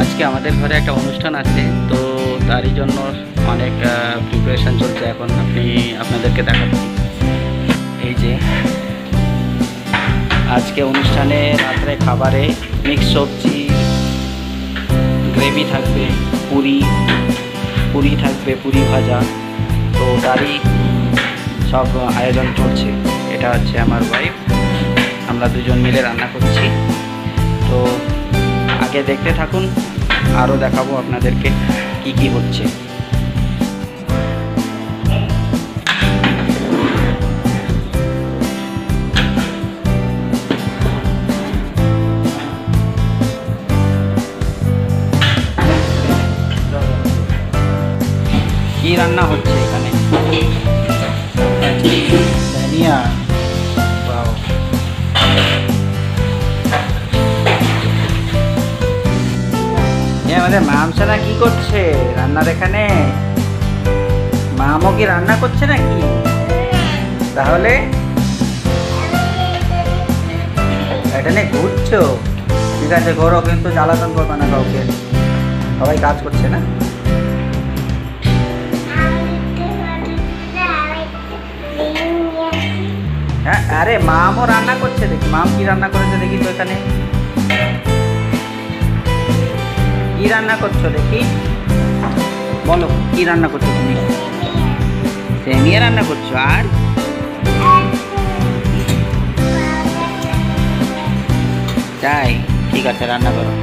আজকে আমাদের ঘরে একটা অনুষ্ঠান আছে, তো তারই জন্য অনেক প্রিপারেশন চলছে। এখন আপনাদেরকে দেখাচ্ছি। এই যে আজকে অনুষ্ঠানে রাত্রে খাবারে মিক্স সবজি, গ্রেভি থাকবে, পুরি থাকবে, পুরি ভাজা। তো তারই সব আয়োজন চলছে। এটা হচ্ছে আমার ওয়াইফ, আমরা দুজন মিলে রান্না করছি। তো আগে দেখতে থাকুন, আরও দেখাবো আপনাদেরকে কি কি হচ্ছে। কি রান্না হচ্ছে এখানে? ধনিয়া, আমাদের মামসারা কি করছে রান্নার এখানে? মামও কি রান্না করছে নাকি? তাহলে এটা নিয়ে ঘুরছো? ঠিক আছে, ঘোরো, কিন্তু জ্বালাতন করবে না কাউকে। সবাই কাজ করছে না? হ্যাঁ, আরে মামও রান্না করছে, দেখি মাম কি রান্না করেছে দেখি তো। এখানে কি রান্না করছো দেখি, বলো কি রান্না করছো তুমি? সেমিয়া রান্না করছো। আর তাই, ঠিক আছে, রান্না করো।